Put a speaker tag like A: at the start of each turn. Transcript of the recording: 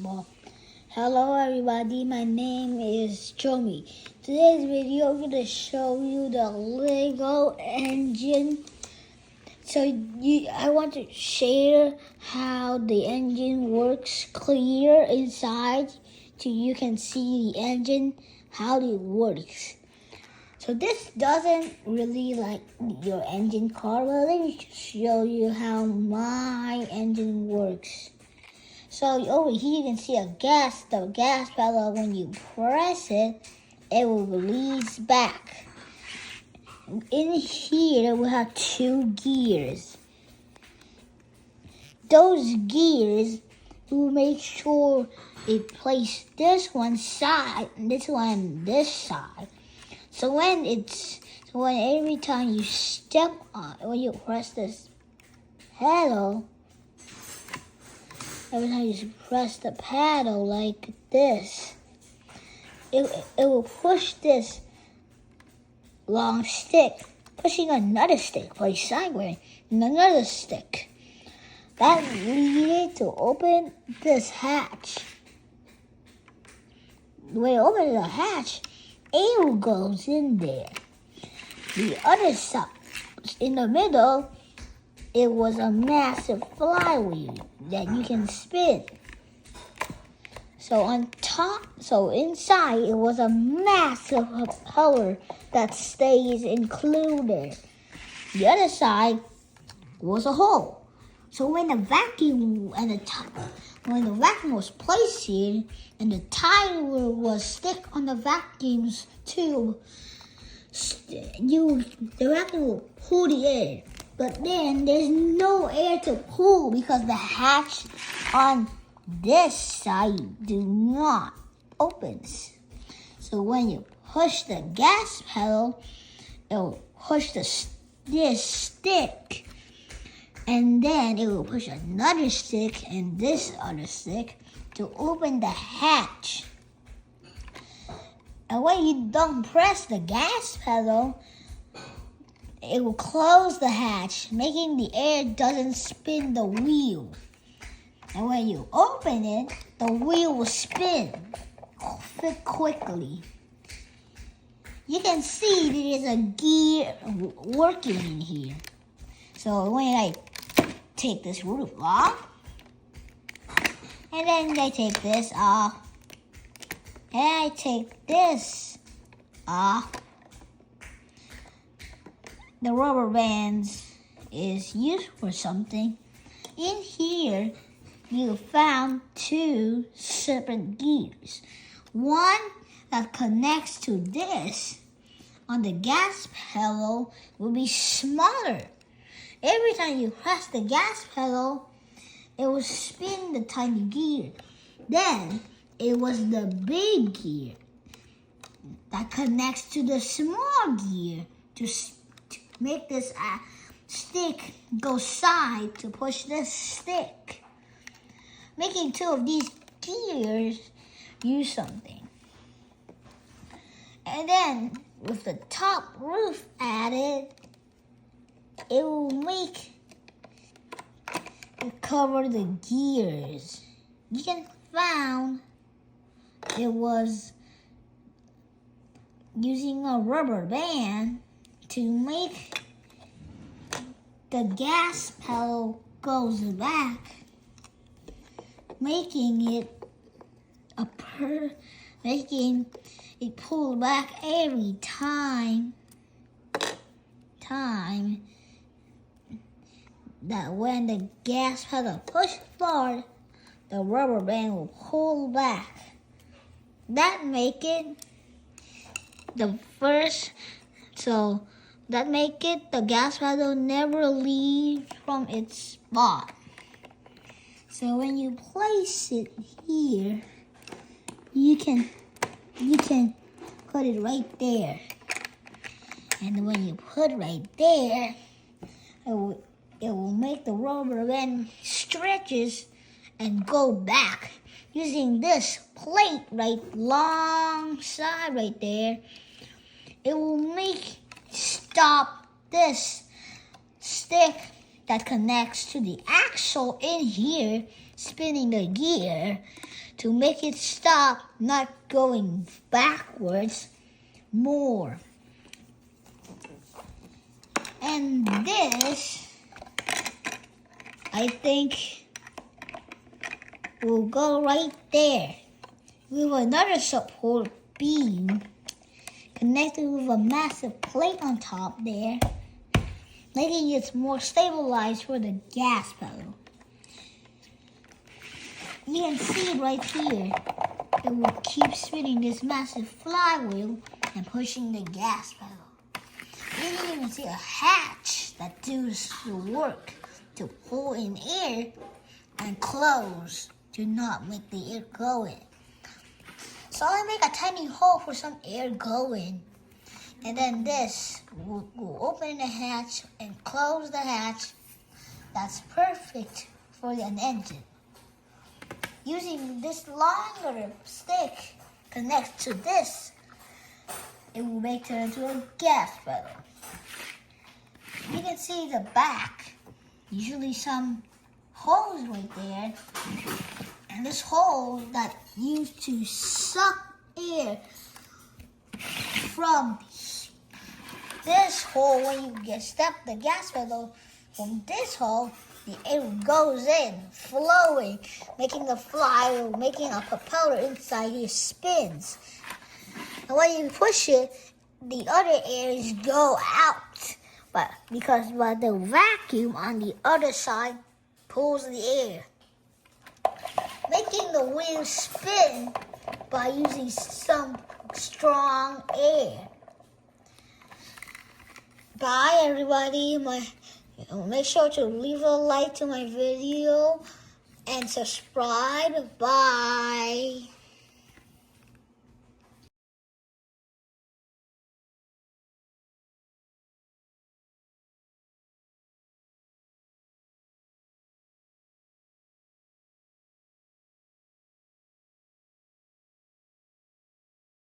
A: Well, hello everybody, my name is Jomi. Today's video I'm going to show you the Lego engine. I want to share how the engine works clear inside so you can see the engine, how it works. So this doesn't really like your engine car, but let me show you how my engine works. So over here you can see the gas pedal. When you press it, it will release back. In here we have two gears. Those gears will make sure it places this one side and this one this side. So when every time you step on, when you press this pedal, every time you press the pedal like this, it will push this long stick, pushing another stick, place sideways, and another stick. That leads to open this hatch. When you open the hatch, air goes in there. The other side, in the middle, it was a massive flywheel that you can spin. So inside, it was a massive propeller that stays included. The other side was a hole. So when the vacuum was placed here, and the tire was stick on the vacuum's tube, the vacuum will pull the air. But then there's no air to pull because the hatch on this side do not opens. So when you push the gas pedal, it will push this stick, and then it will push another stick and this other stick to open the hatch. And when you don't press the gas pedal, it will close the hatch, making the air doesn't spin the wheel. And when you open it, the wheel will spin quickly. You can see there is a gear working in here. So when I take this roof off, and then I take this off, and I take this off, the rubber bands is used for something. In here, you found two separate gears. One that connects to this on the gas pedal will be smaller. Every time you press the gas pedal, it will spin the tiny gear. Then it was the big gear that connects to the small gear to make this stick go side to push this stick. Making two of these gears use something. And then with the top roof added, it will cover the gears. You can found it was using a rubber band to make the gas pedal goes back, making it pull back every time that when the gas pedal push forward, the rubber band will pull back. That make it the gas pedal never leave from its spot. So when you place it here, you can put it right there. And when you put it right there, it will make the rubber band stretches and go back. Using this plate long side right there, it will stop this stick that connects to the axle in here, spinning the gear to make it stop not going backwards more. And this, I think, will go right there with another support beam connected with a massive plate on top there, making it more stabilized for the gas pedal. You can see right here, it will keep spinning this massive flywheel and pushing the gas pedal. You can even see a hatch that does the work to pull in air and close to not make the air go in. So I make a tiny hole for some air go in. And then this will open the hatch and close the hatch. That's perfect for an engine. Using this longer stick connected to this, it will make it into a gas pedal. You can see the back, usually some holes right there, and this hole that used to suck air from this hole. When you step the gas pedal from this hole, the air goes in, flowing, making the flywheel, making a propeller inside here spins. And when you push it, the other air go out, but the vacuum on the other side pulls the air, making the wheel spin by using some strong air. Bye, everybody. Make sure to leave a like to my video and subscribe. Bye.